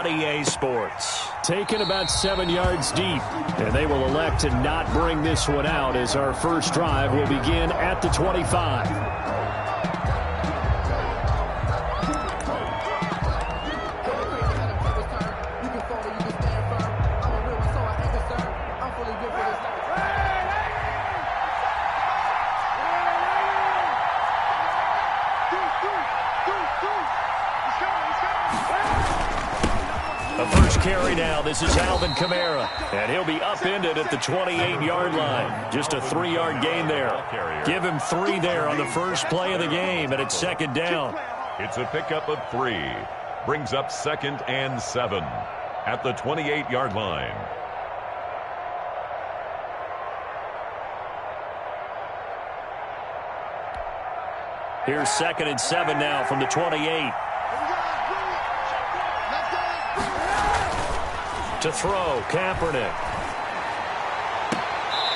on EA Sports. Taken about 7 yards deep, and they will elect to not bring this one out as our first drive will begin at the 25. Carry now. This is Alvin Kamara, and he'll be upended at the 28-yard line. Just a 3-yard gain there. Give him 3 there on the first play of the game, and it's second down. It's a pickup of 3. Brings up 2nd and 7 at the 28-yard line. Here's 2nd and 7 now from the 28. To throw, Kaepernick.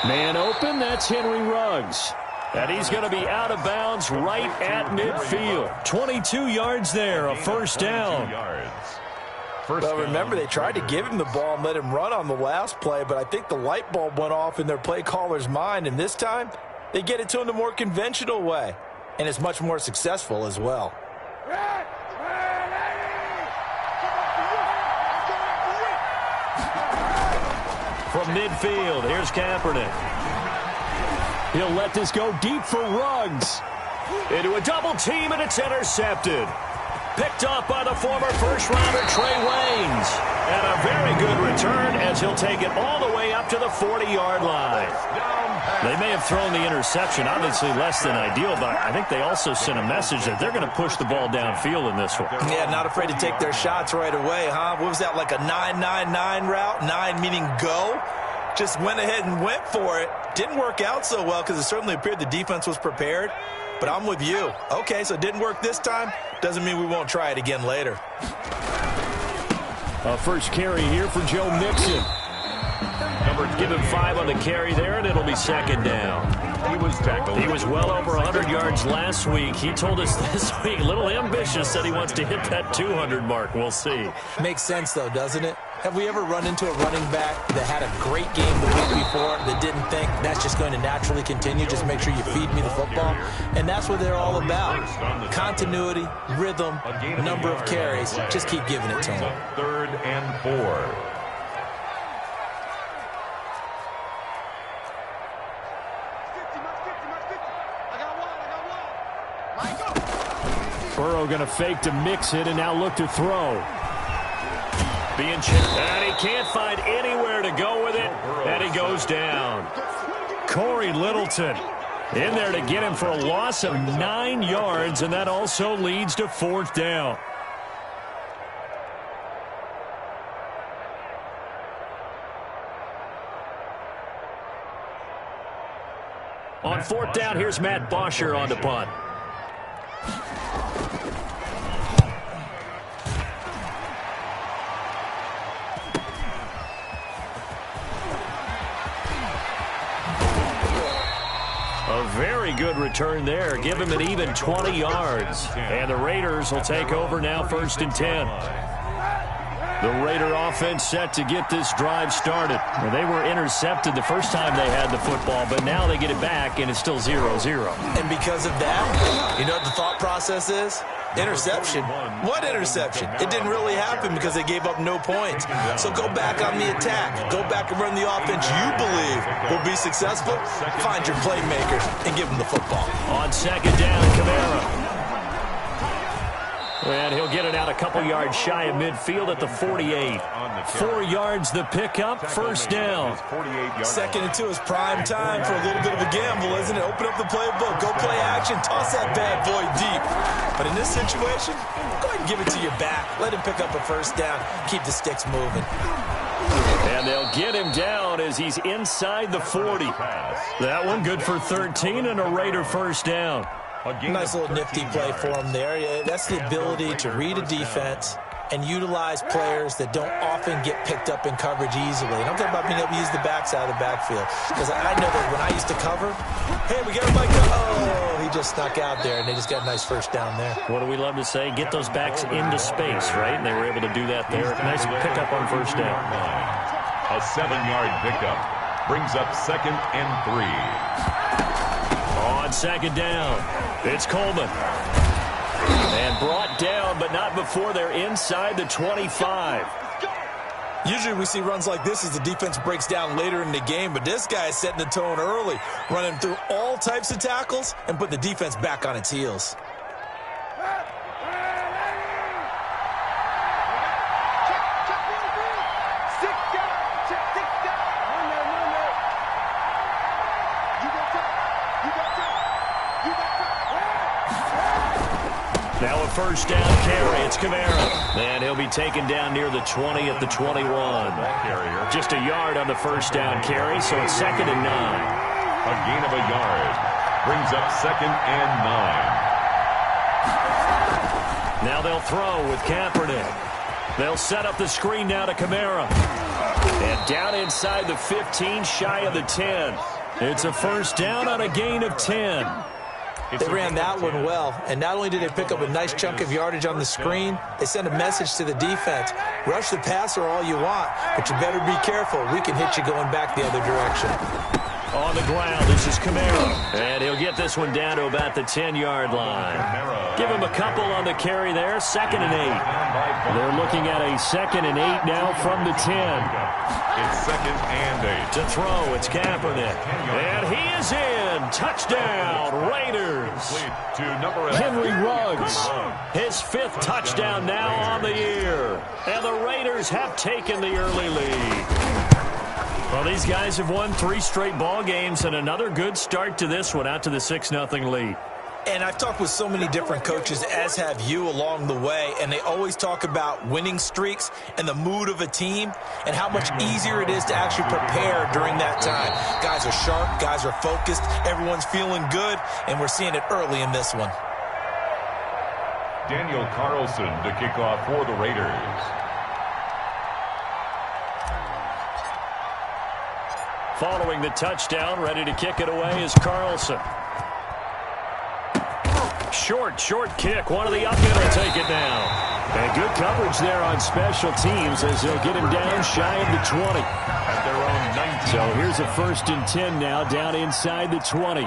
Man open, that's Henry Ruggs. And he's going to be out of bounds right at midfield. 22 yards there, a first down. Well, remember, they tried to give him the ball and let him run on the last play, but I think the light bulb went off in their play caller's mind, and this time they get it to him the more conventional way, and it's much more successful as well. From midfield, here's Kaepernick. He'll let this go deep for Ruggs. Into a double team, and it's intercepted. Picked up by the former first-rounder Trey Waynes. And a very good return as he'll take it all the way up to the 40-yard line. They may have thrown the interception, obviously less than ideal, but I think they also sent a message that they're going to push the ball downfield in this one. Yeah, not afraid to take their shots right away, huh? What was that, like a 9-9-9 route? 9 meaning go? Just went ahead and went for it. Didn't work out so well because it certainly appeared the defense was prepared. But I'm with you. Okay, so it didn't work this time. Doesn't mean we won't try it again later. First carry here for Joe Mixon. Give him 5 on the carry there, and it'll be second down. He was tackled. He was well over 100 yards last week. He told us this week, a little ambitious, said he wants to hit that 200 mark. We'll see. Makes sense, though, doesn't it? Have we ever run into a running back that had a great game the week before that didn't think that's just going to naturally continue? Just make sure you feed me the football. And that's what they're all about. Continuity, rhythm, number of carries. Just keep giving it to them. 3rd and 4. Burrow going to fake to mix it and now look to throw. Being chipped, and he can't find anywhere to go with it, and he goes down. Corey Littleton in there to get him for a loss of 9 yards, and that also leads to 4th down. On 4th down, here's Matt Bosher on the punt. Very good return there. Give him an even 20 yards. And the Raiders will take over now 1st and 10. The Raider offense set to get this drive started. Well, they were intercepted the first time they had the football, but now they get it back, and it's still 0-0. And because of that, you know what the thought process is? Interception. What interception? It didn't really happen because they gave up no points. So go back on the attack. Go back and run the offense you believe will be successful. Find your playmakers and give them the football. On 2nd down, Kamara. And he'll get it out a couple yards shy of midfield at the 48. 4 yards the pickup, 1st down. 2nd and 2 is prime time for a little bit of a gamble, isn't it? Open up the playbook, go play action, toss that bad boy deep. But in this situation, go ahead and give it to your back. Let him pick up a 1st down. Keep the sticks moving. And they'll get him down as he's inside the 40. That one good for 13 and a Raider 1st down. Nice little nifty play for him there. That's the ability to read a defense and utilize players that don't often get picked up in coverage easily. And I'm talking about being able to use the backside of the backfield. Because I know that when I used to cover, hey, we got everybody go. Oh, he just snuck out there, and they just got a nice first down there. What do we love to say? Get those backs into space, right? And they were able to do that there. Nice pickup on first down. A 7-yard pickup brings up 2nd and 3. On second down, it's Coleman. And brought down, but not before they're inside the 25. Usually we see runs like this as the defense breaks down later in the game, but this guy is setting the tone early, running through all types of tackles and put the defense back on its heels. Now a first down carry. It's Kamara. And he'll be taken down near the 20 at the 21. Just a yard on the first down carry, so it's 2nd and 9. A gain of a yard brings up 2nd and 9. Now they'll throw with Kaepernick. They'll set up the screen now to Kamara. And down inside the 15, shy of the 10. It's a first down on a gain of 10. They ran that one well, and not only did they pick up a nice chunk of yardage on the screen, they sent a message to the defense. Rush the passer all you want, but you better be careful. We can hit you going back the other direction. On the ground, this is Kamara. And he'll get this one down to about the 10-yard line. Give him a couple on the carry there, 2nd and 8. They're looking at a 2nd and 8 now from the 10. It's 2nd and 8. To throw, it's Kaepernick. And he is in. Touchdown, Raiders. Henry Ruggs, his 5th touchdown now on the year. And the Raiders have taken the early lead. Well, these guys have won 3 straight ball games and another good start to this one out to the 6-0 lead. And I've talked with so many different coaches, as have you, along the way, and they always talk about winning streaks and the mood of a team and how much easier it is to actually prepare during that time. Guys are sharp, guys are focused, everyone's feeling good, and we're seeing it early in this one. Daniel Carlson to kick off for the Raiders. Following the touchdown, ready to kick it away is Carlson. Short kick. One of the up will take it down. And good coverage there on special teams as they'll get him down shy of the 20. At their own 19. So here's a 1st and 10 now down inside the 20.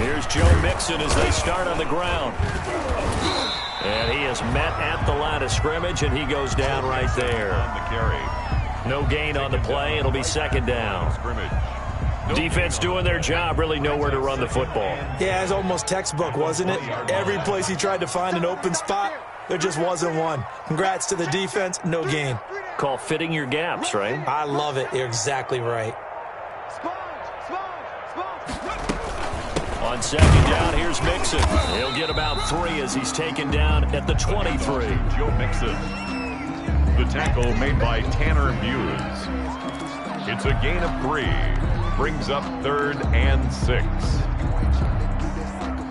Here's Joe Mixon as they start on the ground. And he is met at the line of scrimmage, and he goes down right there. On the carry. No gain on the play. It'll be 2nd down. Defense doing their job, really nowhere to run the football. Yeah, it's almost textbook, wasn't it? Every place he tried to find an open spot, there just wasn't one. Congrats to the defense, no gain. Call fitting your gaps, right? I love it. You're exactly right. On 2nd down, here's Mixon. He'll get about 3 as he's taken down at the 23. Joe Mixon. The tackle made by Tanner Muse. It's a gain of 3. Brings up 3rd and 6.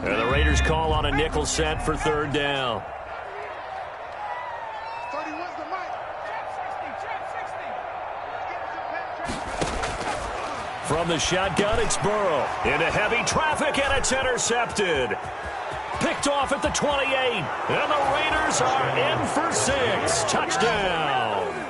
And the Raiders call on a nickel set for 3rd down. From the shotgun, it's Burrow. Into heavy traffic, and it's intercepted. Picked off at the 28. And the Raiders are in for 6. Touchdown.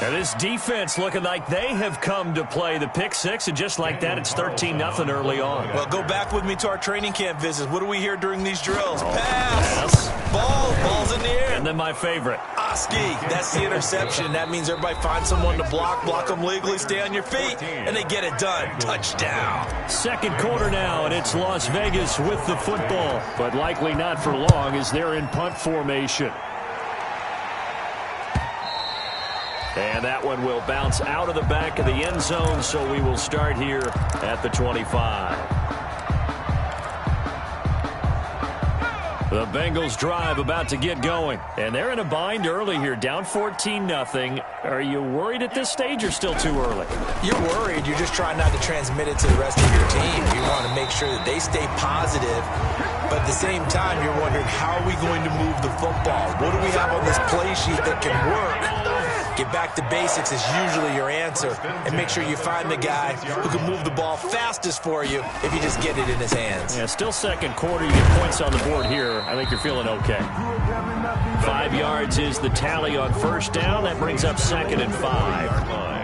And this defense looking like they have come to play the pick 6, and just like that, it's 13-0 early on. Well, go back with me to our training camp visits. What do we hear during these drills? Pass. Ball's in the air. And then my favorite. Oski, that's the interception. That means everybody finds someone to block them legally, stay on your feet, and they get it done. Touchdown. 2nd quarter now, and it's Las Vegas with the football, but likely not for long as they're in punt formation. And that one will bounce out of the back of the end zone, so we will start here at the 25. The Bengals drive about to get going, and they're in a bind early here, down 14-0. Are you worried at this stage or still too early? You're worried. You're just trying not to transmit it to the rest of your team. You want to make sure that they stay positive, but at the same time, you're wondering, how are we going to move the football? What do we have on this play sheet that can work? Get back to basics is usually your answer. And make sure you find the guy who can move the ball fastest for you if you just get it in his hands. Yeah, still second quarter. You get points on the board here. I think you're feeling okay. 5 yards is the tally on first down. That brings up 2nd and 5.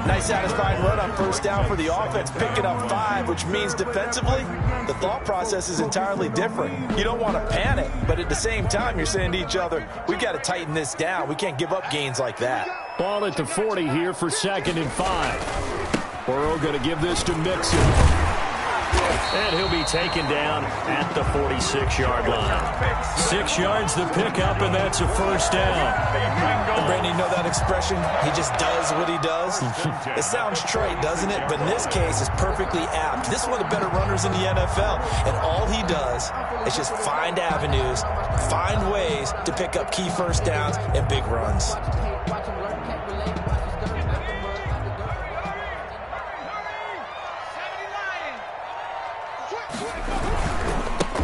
Nice satisfying run on first down for the offense, picking up 5, which means defensively, the thought process is entirely different. You don't want to panic, but at the same time, you're saying to each other, we've got to tighten this down. We can't give up gains like that. Ball at the 40 here for 2nd and 5. Burrow going to give this to Mixon. And he'll be taken down at the 46-yard line. 6 yards the pickup, and that's a first down. And Brandon, you know that expression? He just does what he does. It sounds trite, doesn't it? But in this case, it's perfectly apt. This is one of the better runners in the NFL. And all he does is just find avenues, find ways to pick up key first downs and big runs.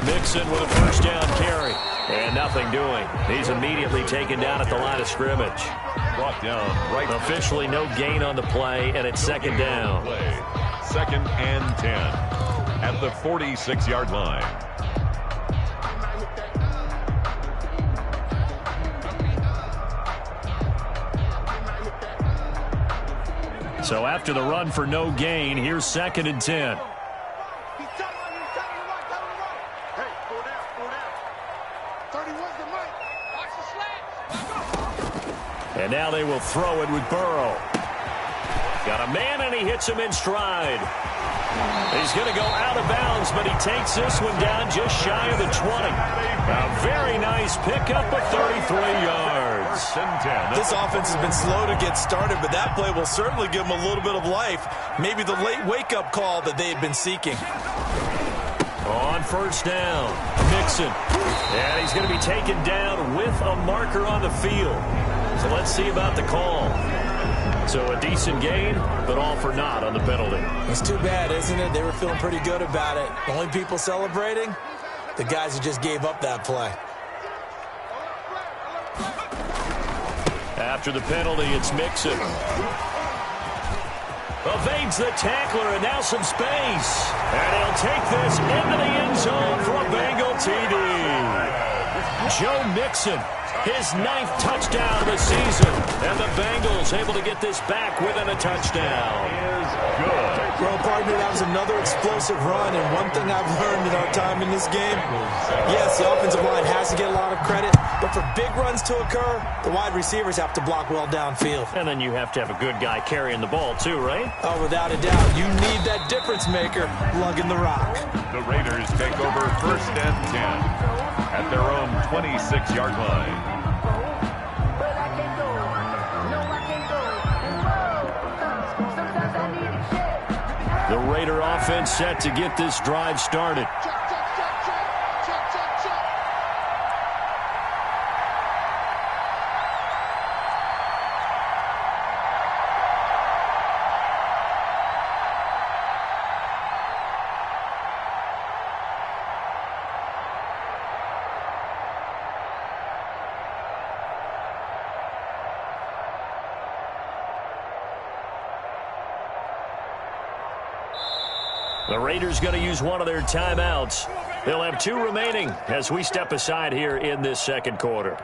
Mixon with a first down carry. And nothing doing. He's immediately taken down at the line of scrimmage. Brought down right. Officially no gain on the play, and it's 2nd down. 2nd and 10 at the 46-yard line. So after the run for no gain, here's 2nd and 10. And now they will throw it with Burrow. Got a man, and he hits him in stride. He's going to go out of bounds, but he takes this one down just shy of the 20. A very nice pickup of 33 yards. This offense has been slow to get started, but that play will certainly give them a little bit of life. Maybe the late wake-up call that they've been seeking. On first down, Mixon. And he's going to be taken down with a marker on the field. So let's see about the call. So a decent gain, but all for naught on the penalty. It's too bad, isn't it? They were feeling pretty good about it. Only people celebrating? The guys who just gave up that play. After the penalty, it's Mixon. Evades the tackler, and now some space. And he'll take this into the end zone for a Bengal TD. Joe Mixon, his 9th touchdown of the season. And the Bengals able to get this back within a touchdown. Is good. Well, partner, that was another explosive run, and one thing I've learned in our time in this game, yes, the offensive line has to get a lot of credit, but for big runs to occur, the wide receivers have to block well downfield. And then you have to have a good guy carrying the ball too, right? Oh, without a doubt. You need that difference maker lugging the rock. The Raiders take over 1st and 10 at their own 26-yard line. The Raider offense set to get this drive started. The Raiders going to use one of their timeouts. They'll have 2 remaining as we step aside here in this 2nd quarter.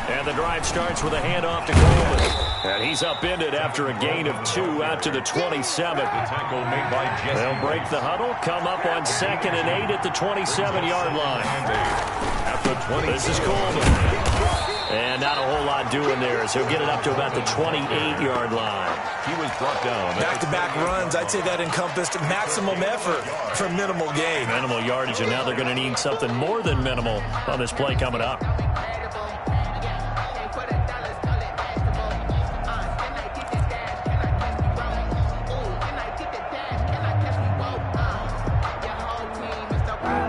And the drive starts with a handoff to Coleman. And he's upended after a gain of 2 out to the 27. The tackle made by Jesse. They'll break the huddle, come up on 2nd and 8 at the 27-yard line. At the 20. This is Coleman. And not a whole lot doing there as he'll get it up to about the 28-yard line. He was brought down. Back-to-back runs, I'd say that encompassed maximum effort for minimal gain. Minimal yardage, and now they're going to need something more than minimal on this play coming up.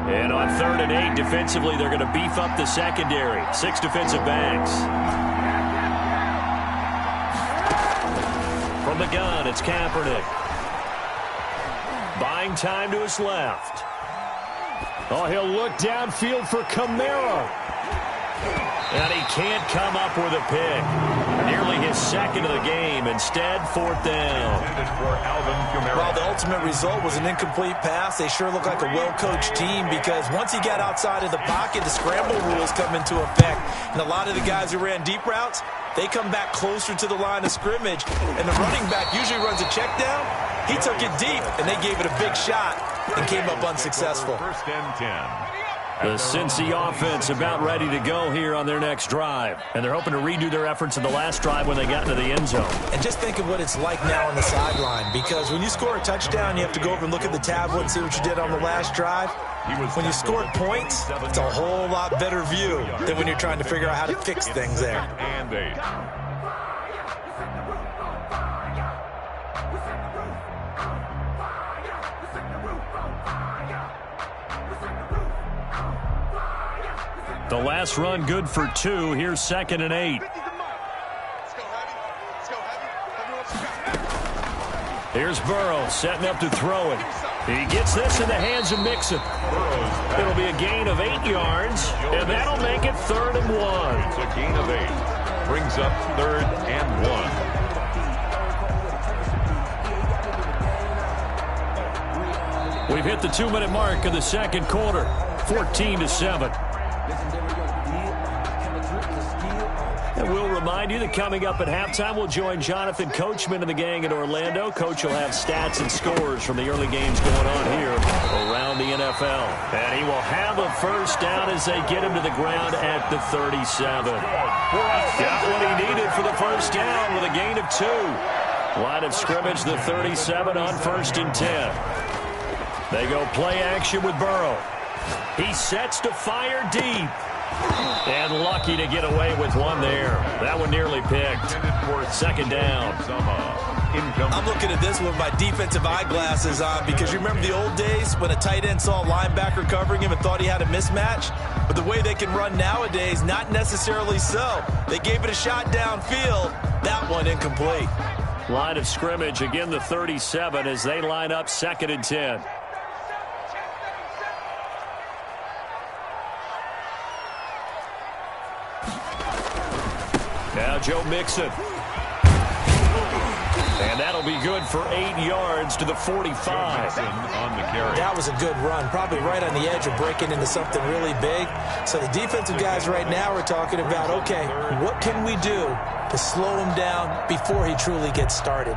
And on 3rd and 8, defensively, they're going to beef up the secondary. 6 defensive backs. From the gun, it's Kaepernick. Buying time to his left. Oh, he'll look downfield for Kamara. And he can't come up with a pick. Nearly his second of the game. Instead, fourth down. Well, the ultimate result was an incomplete pass. They sure look like a well-coached team because once he got outside of the pocket, the scramble rules come into effect. And a lot of the guys who ran deep routes, they come back closer to the line of scrimmage. And the running back usually runs a check down. He took it deep, and they gave it a big shot and came up unsuccessful. First and 10. The Cincy offense about ready to go here on their next drive. And they're hoping to redo their efforts in the last drive when they got into the end zone. And just think of what it's like now on the sideline, because when you score a touchdown, you have to go over and look at the tablet and see what you did on the last drive. When you scored points, it's a whole lot better view than when you're trying to figure out how to fix things there. And 8. The last run good for 2. Here's 2nd and 8. Here's Burrow setting up to throw it. He gets this in the hands of Mixon. It'll be a gain of 8 yards, and that'll make it 3rd and 1. It's a gain of 8. Brings up 3rd and 1. We've hit the 2-minute mark of the second quarter. 14-7. And we'll remind you that coming up at halftime, we'll join Jonathan Coachman and the gang in Orlando. Coach will have stats and scores from the early games going on here around the NFL. And he will have a first down as they get him to the ground at the 37. Got what he needed for the first down with a gain of 2. Line of scrimmage, the 37 on 1st and 10. They go play action with Burrow. He sets to fire deep. And lucky to get away with one there. That one nearly picked. 2nd down. I'm looking at this with my defensive eyeglasses on because you remember the old days when a tight end saw a linebacker covering him and thought he had a mismatch? But the way they can run nowadays, not necessarily so. They gave it a shot downfield. That one incomplete. Line of scrimmage, again the 37 as they line up 2nd and 10. Now Joe Mixon. And that'll be good for 8 yards to the 45. On the carry. That was a good run, probably right on the edge of breaking into something really big. So the defensive guys right now are talking about, okay, what can we do to slow him down before he truly gets started?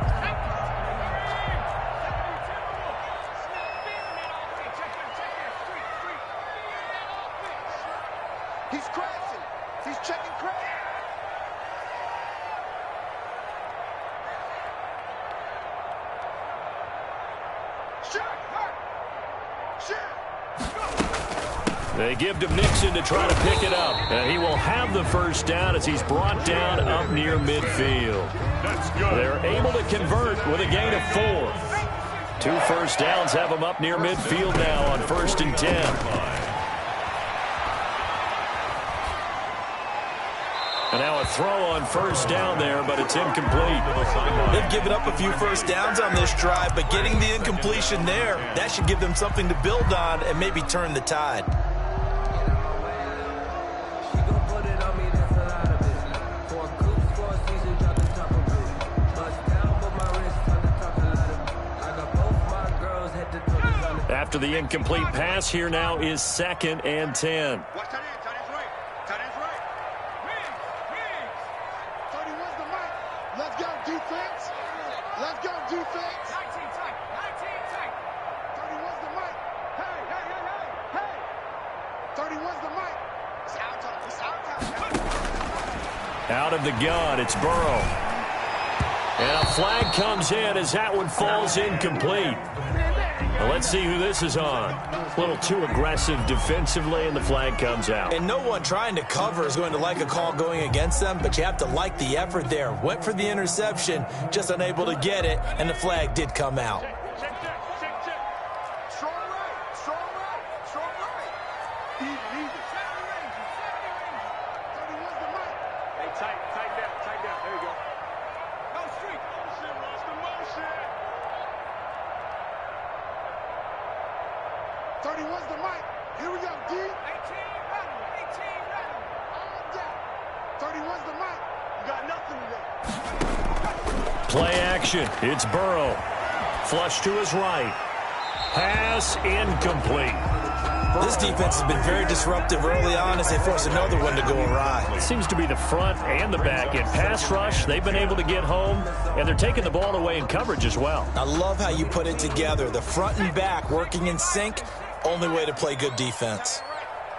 He's crashing. He's checking crash. They give to Mixon to try to pick it up. And he will have the first down as he's brought down up near midfield. That's good. They're able to convert with a gain of 4. 2 first downs have them up near midfield now on 1st and 10. And now a throw on first down there, but it's incomplete. They've given up a few first downs on this drive, but getting the incompletion there, that should give them something to build on and maybe turn the tide. After the incomplete pass, here now is 2nd and 10. Out of the gun, it's Burrow. And a flag comes in as that one falls incomplete. Well, let's see who this is on. A little too aggressive defensively, and the flag comes out. And no one trying to cover is going to like a call going against them, but you have to like the effort there. Went for the interception, just unable to get it, and the flag did come out. 31's the mic. Here we go, D. 18 running. 18 running. On deck. 31's the mic. You got nothing today. Play action. It's Burrow. Flush to his right. Pass incomplete. This defense has been very disruptive early on as they force another one to go awry. It seems to be the front and the back. In pass rush, they've been able to get home, and they're taking the ball away in coverage as well. I love how you put it together. The front and back working in sync, only way to play good defense.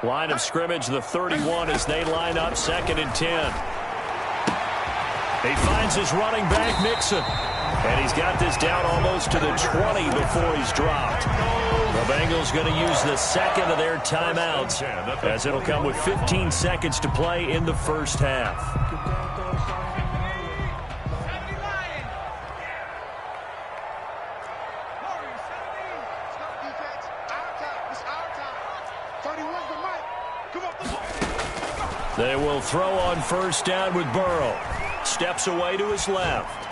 Line of scrimmage, the 31 as they line up 2nd and 10. He finds his running back, Mixon. And he's got this down almost to the 20 before he's dropped. The Bengals going to use the second of their timeouts as it'll come with 15 seconds to play in the first half. They will throw on first down with Burrow. Steps away to his left.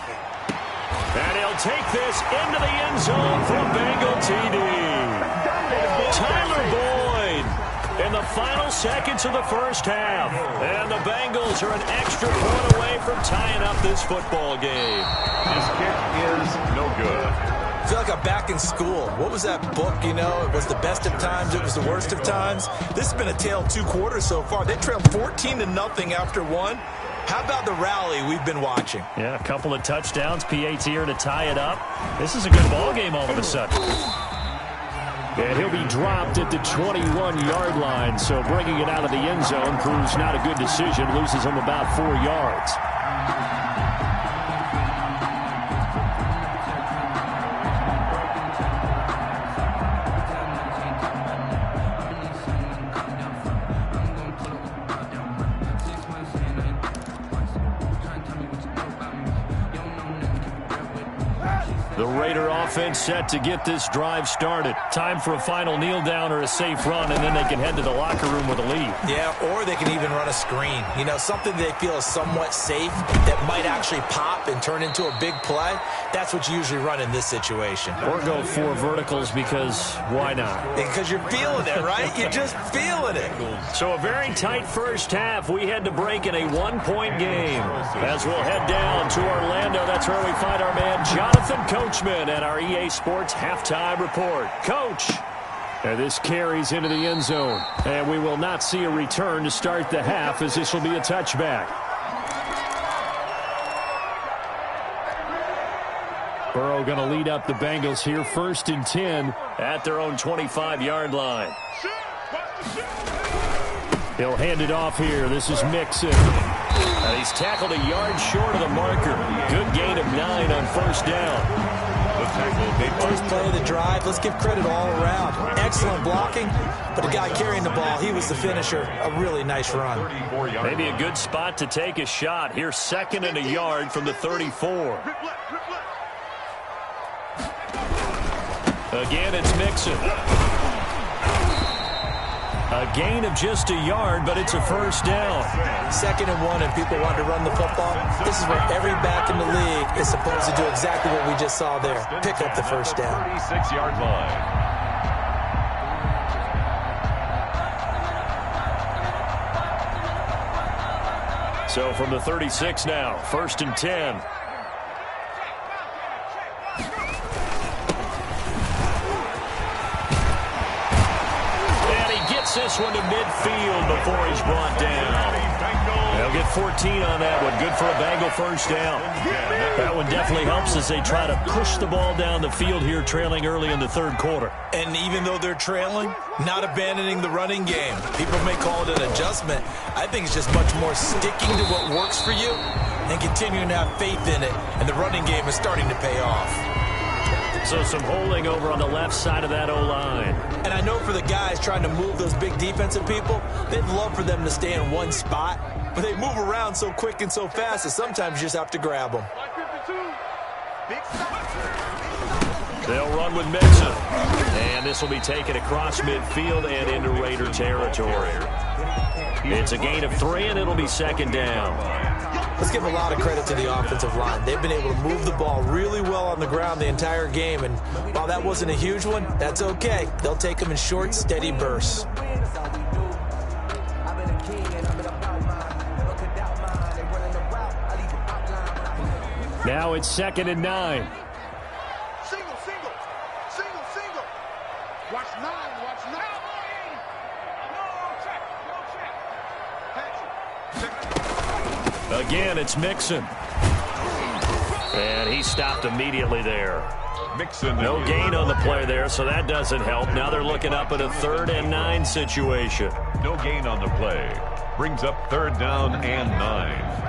And he'll take this into the end zone for a Bengal TD. Tyler Boyd in the final seconds of the first half. And the Bengals are an extra point away from tying up this football game. This kick is no good. I feel like I'm back in school. What was that book, you know? It was the best of times. It was the worst of times. This has been a tale of 2 quarters so far. They trailed 14-0 after 1. How about the rally we've been watching? Yeah, a couple of touchdowns. PAT here to tie it up. This is a good ball game all of a sudden. And he'll be dropped at the 21-yard line. So bringing it out of the end zone proves not a good decision. Loses him about 4 yards. The Raider offense set to get this drive started. Time for a final kneel down or a safe run, and then they can head to the locker room with a lead. Yeah, or they can even run a screen. You know, something they feel is somewhat safe that might actually pop and turn into a big play. That's what you usually run in this situation. Or go 4 verticals because why not? Because you're feeling it, right? You're just feeling it. So a very tight first half. We had to break in a 1-point game. As we'll head down to Orlando, that's where we find our man Jonathan Coachman at our EA Sports halftime report. Coach. And this carries into the end zone. And we will not see a return to start the half as this will be a touchback. Burrow going to lead up the Bengals here. 1st and 10 at their own 25-yard line. He'll hand it off here. This is Mixon. And he's tackled a yard short of the marker. Good gain of 9 on first down. First play of the drive. Let's give credit all around. Excellent blocking, but the guy carrying the ball, he was the finisher. A really nice run. Maybe a good spot to take a shot. Here's 2nd and a yard from the 34. Again, it's Mixon. A gain of just a yard, but it's a first down. 2nd and 1, and people want to run the football. This is where every back in the league is supposed to do exactly what we just saw there. Pick up the first down. 36-yard line. So from the 36 now, 1st and 10. This one to midfield before he's brought down. They'll get 14 on that one. Good for a Bengal first down. That one definitely helps as they try to push the ball down the field here, trailing early in the 3rd quarter. And even though they're trailing, not abandoning the running game. People may call it an adjustment. I think it's just much more sticking to what works for you and continuing to have faith in it. And the running game is starting to pay off. So some holding over on the left side of that O-line. And I know for the guys trying to move those big defensive people, they'd love for them to stay in one spot. But they move around so quick and so fast that sometimes you just have to grab them. They'll run with Mixon. And this will be taken across midfield and into Raider territory. It's a gain of 3, and it'll be 2nd down. Let's give a lot of credit to the offensive line. They've been able to move the ball really well on the ground the entire game, and while that wasn't a huge one, that's okay. They'll take them in short, steady bursts. Now it's 2nd and 9. Single. Watch 9. Again, it's Mixon. And he stopped immediately there. Mixon. No gain on the play there, so that doesn't help. Now they're looking up at a 3rd and 9 situation. No gain on the play. Brings up 3rd down and 9.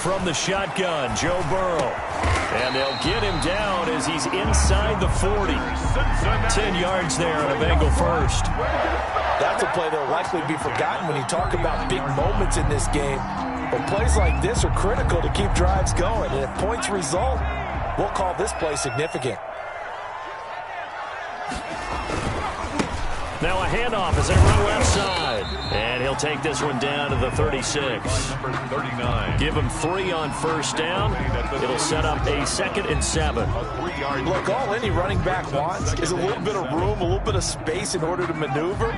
From the shotgun, Joe Burrow. And they'll get him down as he's inside the 40. 10 yards there on a Bengal first. That's a play that will likely be forgotten when you talk about big moments in this game. But plays like this are critical to keep drives going. And if points result, we'll call this play significant. Now a handoff as they run left side. And he'll take this one down to the 36. Number 39. Give him 3 on 1st down. It'll set up a 2nd and 7. Look, all any running back wants is a little bit of room, a little bit of space in order to maneuver.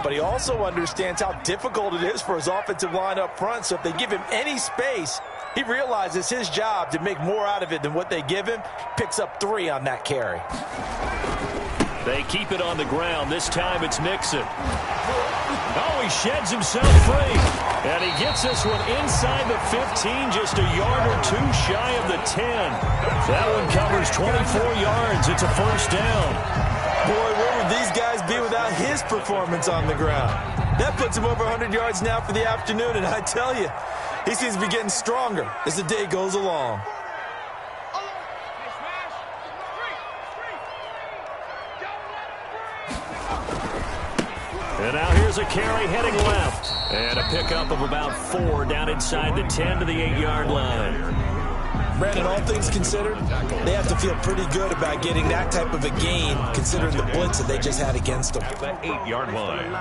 But he also understands how difficult it is for his offensive line up front. So if they give him any space, he realizes his job to make more out of it than what they give him. Picks up 3 on that carry. They keep it on the ground. This time it's Mixon. Oh, he sheds himself free. And he gets this one inside the 15, just a yard or 2 shy of the 10. That one covers 24 yards. It's a 1st down. Boy, where would these guys be without his performance on the ground? That puts him over 100 yards now for the afternoon, and I tell you, he seems to be getting stronger as the day goes along. And now here's a carry heading left. And a pickup of about 4 down inside the 10 to the 8-yard line. Brandon, all things considered, they have to feel pretty good about getting that type of a gain considering the blitz that they just had against them. At the 8-yard line.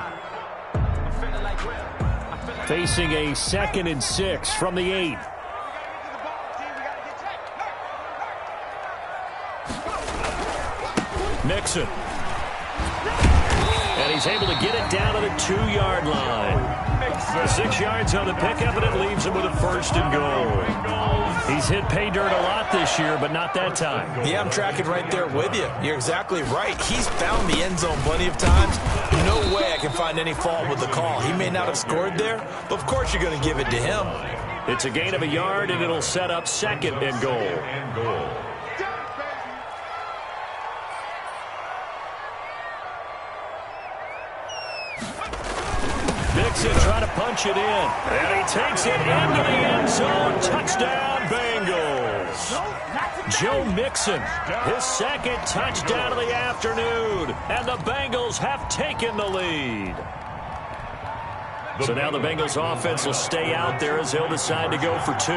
Facing a 2nd and 6 from the 8. Mixon. And he's able to get it down to the 2-yard line. 6 yards on the pickup, and it leaves him with a 1st and goal. He's hit pay dirt a lot this year, but not that time. Yeah, I'm tracking right there with you. You're exactly right. He's found the end zone plenty of times. No way I can find any fault with the call. He may not have scored there, but of course you're going to give it to him. It's a gain of a yard, and it'll set up 2nd and goal. Mixon trying to punch it in. And he takes it into the end zone. Touchdown, Bengals. Joe Mixon, his 2nd touchdown of the afternoon. And the Bengals have taken the lead. So now the Bengals offense will stay out there as they'll decide to go for 2.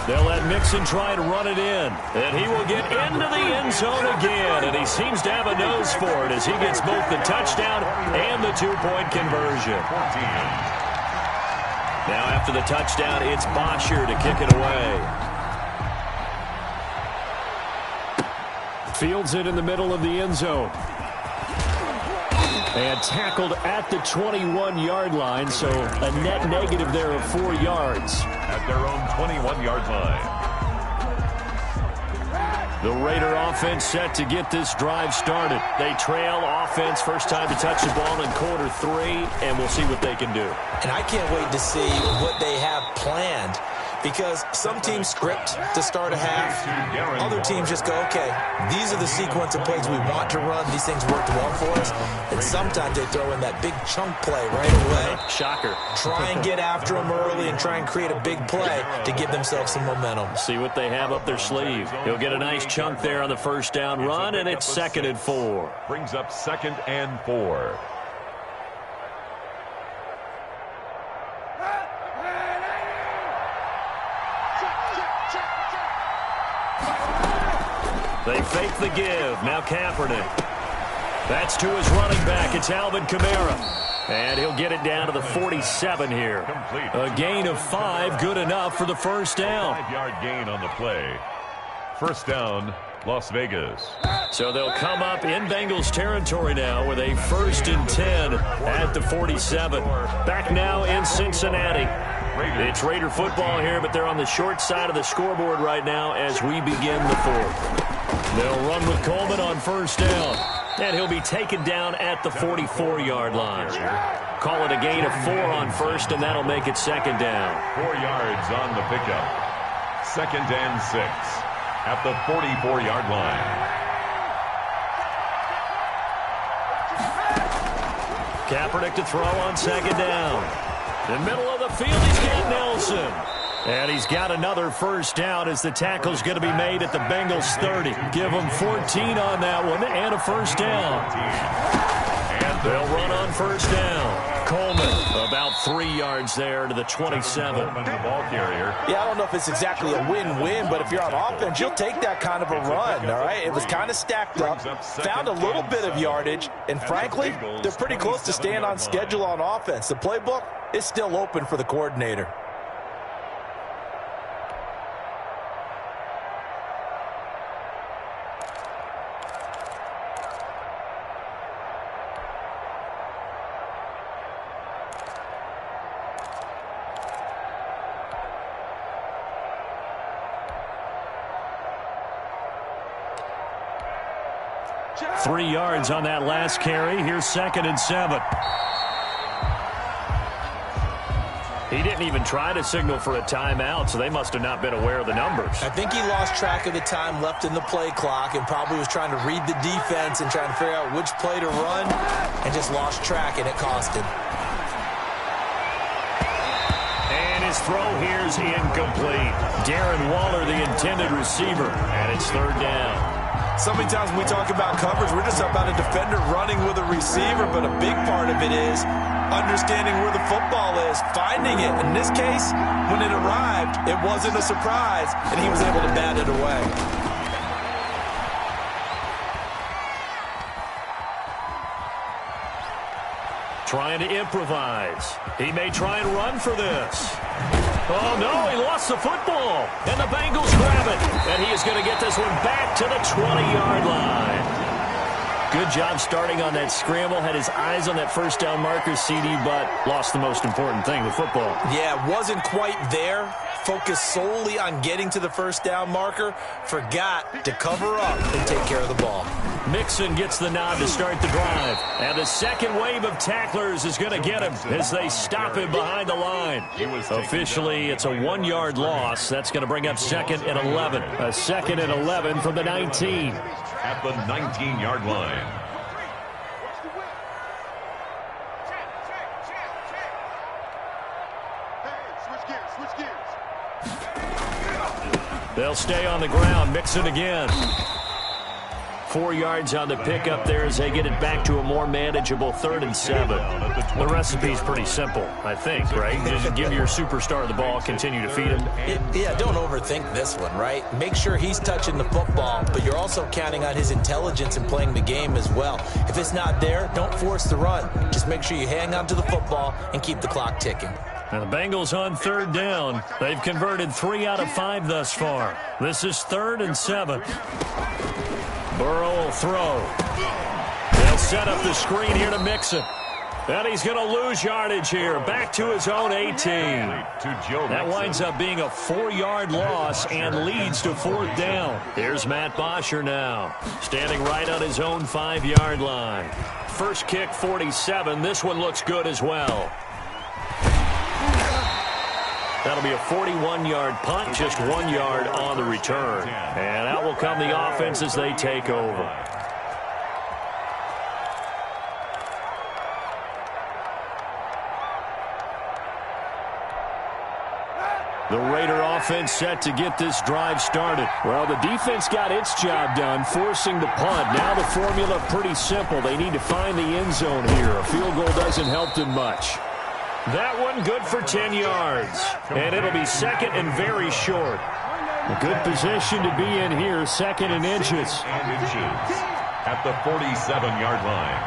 They'll let Mixon try to run it in. And he will get into the end zone again. And he seems to have a nose for it as he gets both the touchdown and the 2-point conversion. Now after the touchdown, it's Bosher to kick it away. Fields it in the middle of the end zone. And tackled at the 21-yard line, so a net negative there of 4 yards. At their own 21-yard line. The Raider offense set to get this drive started. They trail offense, first time to touch the ball in quarter 3, and we'll see what they can do. And I can't wait to see what they have planned, because some teams script to start a half. Other teams just go, okay, these are the sequence of plays we want to run. These things worked well for us. And sometimes they throw in that big chunk play right away. Shocker. Try and get after them early and try and create a big play to give themselves some momentum. See what they have up their sleeve. He'll get a nice chunk there on the first down run, and it's 2nd and 4. Brings up 2nd and 4. They fake the give. Now Kaepernick. That's to his running back. It's Alvin Kamara. And he'll get it down to the 47 here. A gain of 5, good enough for the first down. 5-yard gain on the play. First down, Las Vegas. So they'll come up in Bengals territory now with a 1st and 10 at the 47. Back now in Cincinnati. It's Raider football here, but they're on the short side of the scoreboard right now as we begin the 4th. They'll run with Coleman on first down. And he'll be taken down at the 44-yard line. Call it a gain of 4 on first, and that'll make it second down. 4 yards on the pickup. 2nd and 6 at the 44-yard line. Kaepernick to throw on second down. In the middle of the field, he's got Nelson. And he's got another first down as the tackle's going to be made at the Bengals 30. Give them 14 on that one and a first down. And they'll run on first down. Coleman about 3 yards there to the 27. Yeah, I don't know if it's exactly a win-win, but if you're on offense, you'll take that kind of a run, all right? It was kind of stacked up, found a little bit of yardage, and frankly, they're pretty close to staying on schedule on offense. The playbook is still open for the coordinator. Three yards on that last carry. Here's 2nd and 7. He didn't even try to signal for a timeout, so they must have not been aware of the numbers. I think he lost track of the time left in the play clock and probably was trying to read the defense and trying to figure out which play to run and just lost track, and it cost him. And his throw here's incomplete. Darren Waller, the intended receiver, and it's 3rd down. So many times when we talk about coverage, we're just about a defender running with a receiver, but a big part of it is understanding where the football is, finding it. In this case, when it arrived, it wasn't a surprise, and he was able to bat it away. Trying to improvise. He may try and run for this. Oh, no, he lost the football. And the Bengals grab it. And he is going to get this one back to the 20-yard line. Good job starting on that scramble. Had his eyes on that first down marker, CD, but lost the most important thing with football. Yeah, wasn't quite there. Focused solely on getting to the first down marker. Forgot to cover up and take care of the ball. Mixon gets the nod to start the drive. And the second wave of tacklers is going to get him as they stop him behind the line. Officially, it's a 1-yard loss. That's going to bring up 2nd and 11. A 2nd and 11 from the 19. At the 19-yard line. They'll stay on the ground. Mixon again. 4 yards on the pickup there as they get it back to a more manageable 3rd and 7. The recipe's pretty simple, I think, right? Just give your superstar the ball, continue to feed him. Yeah, don't overthink this one, right? Make sure he's touching the football, but you're also counting on his intelligence in playing the game as well. If it's not there, don't force the run. Just make sure you hang on to the football and keep the clock ticking. Now the Bengals on 3rd down. They've converted 3 out of 5 thus far. This is 3rd and 7. Burrow will throw. They'll set up the screen here to Mixon. And he's going to lose yardage here. Back to his own 18. That winds up being a 4-yard loss and leads to 4th down. Here's Matt Bosher now. Standing right on his own 5-yard line. First kick, 47. This one looks good as well. That'll be a 41-yard punt, just 1 yard on the return. And out will come the offense as they take over. The Raider offense set to get this drive started. Well, the defense got its job done, forcing the punt. Now the formula pretty simple. They need to find the end zone here. A field goal doesn't help them much. That one good for 10 yards. And it'll be 2nd and very short. A good position to be in here, second and inches. At the 47-yard line.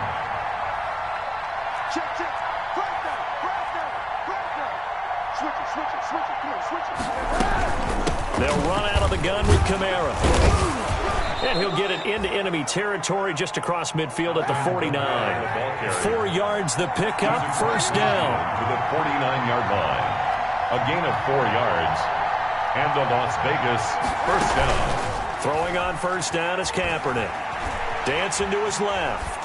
Check. Break down. Switch it. Come on, switch it. They'll run out of the gun with Kamara. And he'll get it into enemy territory just across midfield at the 49. 4 yards the pickup, first down. To the 49-yard line. A gain of 4 yards. And the Las Vegas first down. Throwing on first down is Kaepernick. Dancing to his left.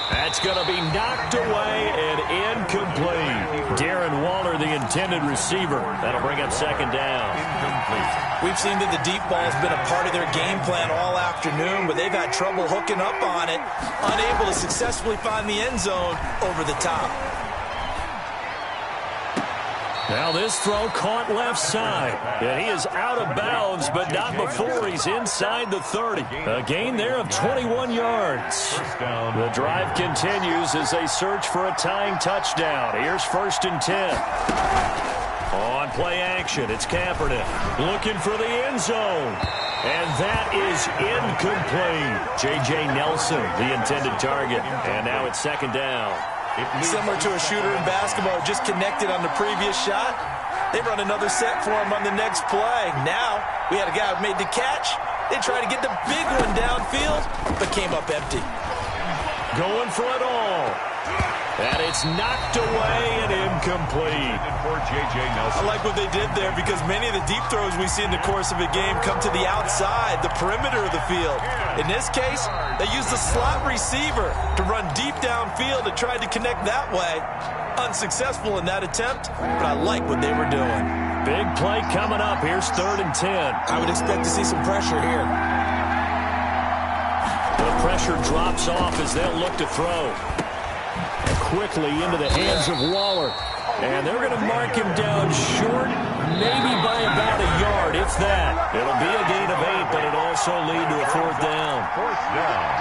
That's going to be knocked away and incomplete. Darren Waller, the intended receiver. That'll bring up second down. Incomplete. We've seen that the deep ball's been a part of their game plan all afternoon, but they've had trouble hooking up on it, unable to successfully find the end zone over the top. Now this throw caught left side. And he is out of bounds, but not before he's inside the 30. A gain there of 21 yards. The drive continues as they search for a tying touchdown. Here's first and 10. On play action, it's Kaepernick looking for the end zone. And that is incomplete. J.J. Nelson, the intended target. And now it's second down. Similar to a shooter in basketball, just connected on the previous shot. They run another set for him on the next play. Now, we had a guy who made the catch. They tried to get the big one downfield, but came up empty. Going for it all. And it's knocked away and incomplete. For J.J. Nelson. I like what they did there because many of the deep throws we see in the course of a game come to the outside, the perimeter of the field. In this case, they used the slot receiver to run deep downfield and tried to connect that way. Unsuccessful in that attempt, but I like what they were doing. Big play coming up. Here's third and 10. I would expect to see some pressure here. The pressure drops off as they'll look to throw. Quickly into the hands of Waller. And they're going to mark him down short, maybe by about a yard, if that. It'll be a gain of 8, but it'll also lead to a fourth down. Fourth down.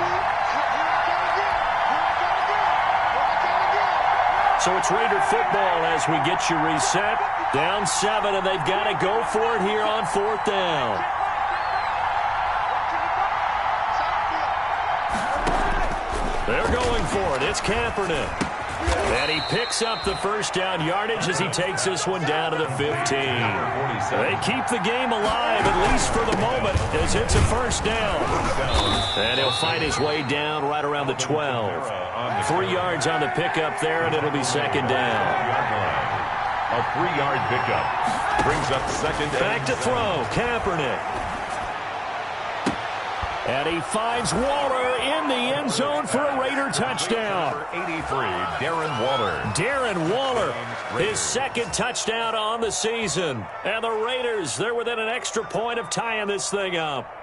So it's Raider football as we get you reset. Down 7, and they've got to go for it here on fourth down. They're going for it. It's Kaepernick. And he picks up the first down yardage as he takes this one down to the 15. They keep the game alive, at least for the moment, as it's a first down. And he'll fight his way down right around the 12. 3 yards on the pickup there, and it'll be second down. A 3-yard pickup brings up second. Back to throw, Kaepernick. And he finds Waller in the end zone for a Raider touchdown. 83, Darren Waller. Darren Waller, his second touchdown on the season. And the Raiders, they're within an extra point of tying this thing up.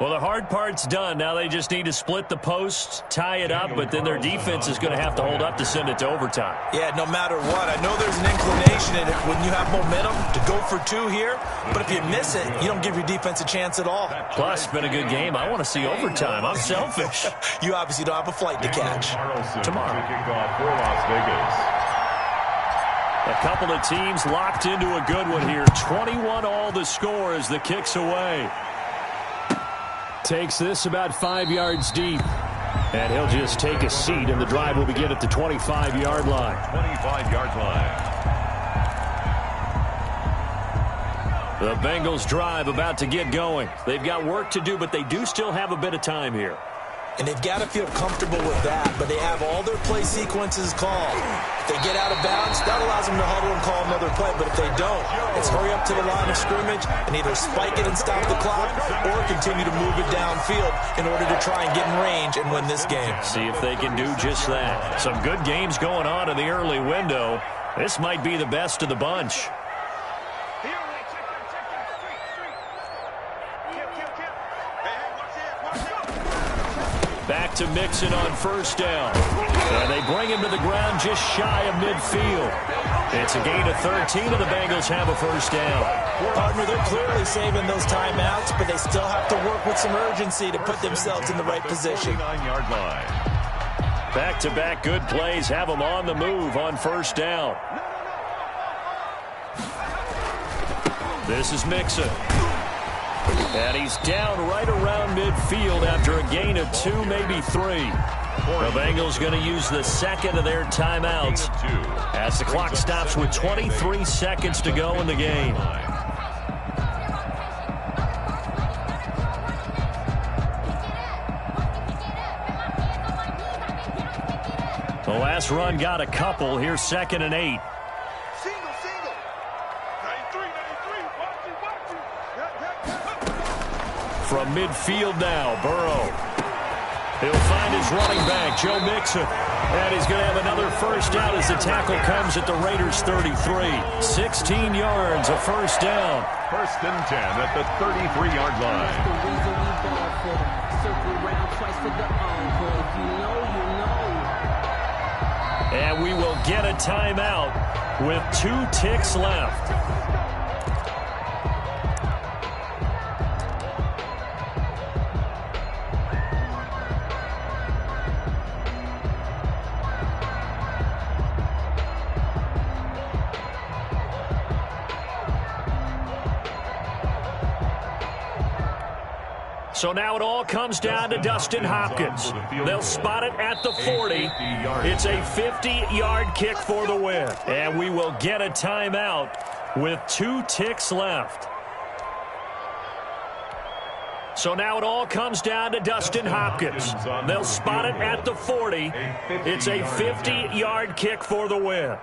Well, the hard part's done. Now they just need to split the post, tie it up, but then their defense is going to have to hold up to send it to overtime. Yeah, no matter what. I know there's an inclination in it when you have momentum to go for 2 here, but if you miss it, you don't give your defense a chance at all. Plus, it's been a good game. I want to see overtime. I'm selfish. You obviously don't have a flight to catch. Tomorrow. Kickoff for Las Vegas. A couple of teams locked into a good one here. 21 all the score as the kick's away. Takes this about 5 yards deep. And he'll just take a seat, and the drive will begin at the 25-yard line. 25-yard line. The Bengals drive about to get going. They've got work to do, but they do still have a bit of time here. And they've got to feel comfortable with that, but they have all their play sequences called. If they get out of bounds, that allows them to huddle and call another play. But if they don't, it's hurry up to the line of scrimmage and either spike it and stop the clock or continue to move it downfield in order to try and get in range and win this game. See if they can do just that. Some good games going on in the early window. This might be the best of the bunch. Back to Mixon on first down. And they bring him to the ground just shy of midfield. It's a gain of 13, and the Bengals have a first down. Partner, they're clearly saving those timeouts, but they still have to work with some urgency to put themselves in the right position. 9-yard line. Back-to-back good plays have them on the move on first down. This is Mixon. And he's down right around midfield after a gain of 2, maybe 3. The Bengals going to use the second of their timeouts as the clock stops with 23 seconds to go in the game. The last run got a couple. Here's 2nd and 8. Single. 93. Watch it. From midfield now, Burrow. He'll find his running back, Joe Mixon. And he's going to have another first down as the tackle comes at the Raiders' 33. 16 yards, a first down. 1st and 10 at the 33-yard line. And we will get a timeout with 2 ticks left. So now it all comes down to Dustin Hopkins. They'll spot it at the 40. It's a 50-yard kick for the win. And we will get a timeout with 2 ticks left. So now it all comes down to Dustin Hopkins. They'll spot it at the 40. It's a 50-yard kick for the win.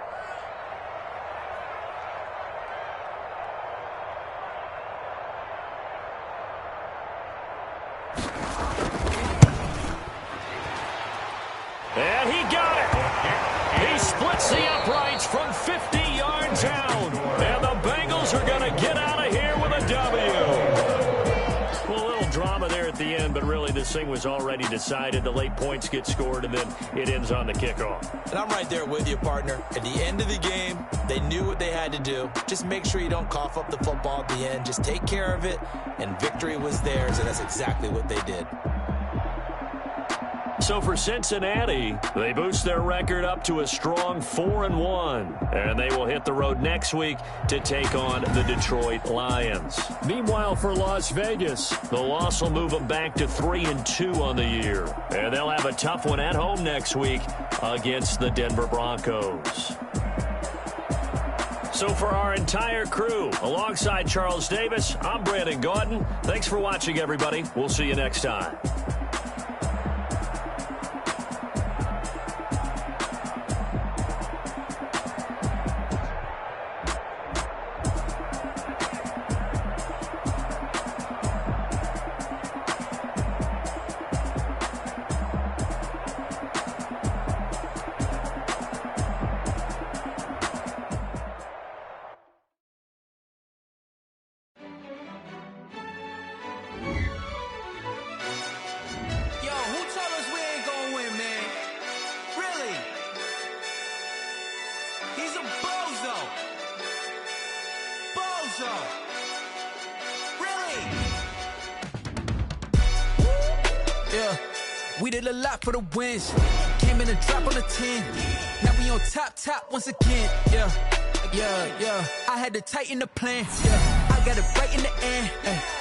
And he got it. He splits the uprights from 50 yards out. And the Bengals are going to get out of here with a W. Well, a little drama there at the end, but really this thing was already decided. The late points get scored, and then it ends on the kickoff. And I'm right there with you, partner. At the end of the game, they knew what they had to do. Just make sure you don't cough up the football at the end. Just take care of it, and victory was theirs, and that's exactly what they did. So for Cincinnati, they boost their record up to a strong 4-1. And they will hit the road next week to take on the Detroit Lions. Meanwhile, for Las Vegas, the loss will move them back to 3-2 on the year. And they'll have a tough one at home next week against the Denver Broncos. So for our entire crew, alongside Charles Davis, I'm Brandon Gaudin. Thanks for watching, everybody. We'll see you next time. We did a lot for the wins. Came in a drop on the 10. Now we on top once again. Yeah. I had to tighten the plan. Yeah. I got it right in the end.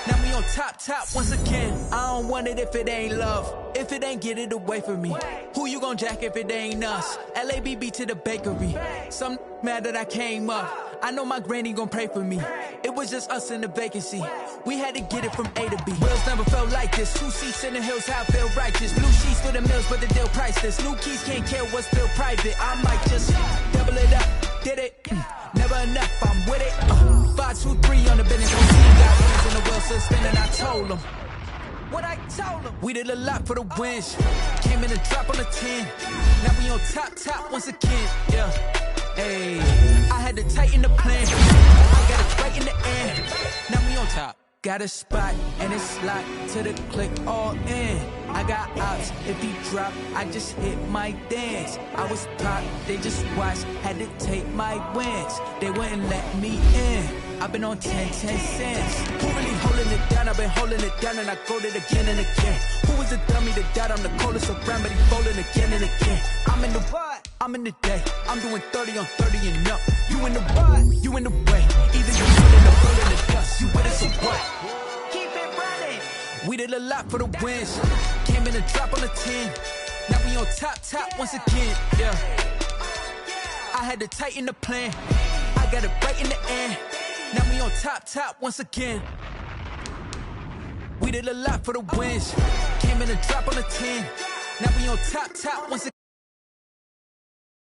Now we on top once again. I don't want it if it ain't love. If it ain't, get it away from me. Who you gon' jack if it ain't us? LABB to the bakery. Some mad that I came up. I know my granny gon' pray for me. It was just us in the vacancy. We had to get it from A to B. Wheels never felt like this. 2 seats in the hills, how I feel righteous. Blue sheets for the mills, but the deal priceless. New keys can't care what's still private. I might just double it up. Did it? Never enough, I'm with it. 5, 2, 3 on the business. Got hands in the wheel, still spinning. I told them. What I told them. We did a lot for the wins. Came in a drop on the 10. Now we on top once again. Yeah. Hey, I had to tighten the plan. I got it right in the end. Now we on top. Got a spot and it's locked to the click all in. I got ops, if he drop, I just hit my dance. I was pop, they just watched, had to take my wins. They wouldn't let me in. I've been on 10 cents. Who really holding it down? I've been holding it down and I go it again and again. Who was the dummy that died? I'm the coldest around, but he folding again and again. I'm in the what? I'm in the day. I'm doing 30 on 30 and up. You in the what? You in the way. Either you put in the road in the dust. You with us or what? Keep it running. We did a lot for the wins. Came in a drop on the 10. Now we on top once again. Yeah. I had to tighten the plan. I got it right in the end. Now we on top once again. We did a lot for the wins. Came in a drop on the 10. Now we on top once again.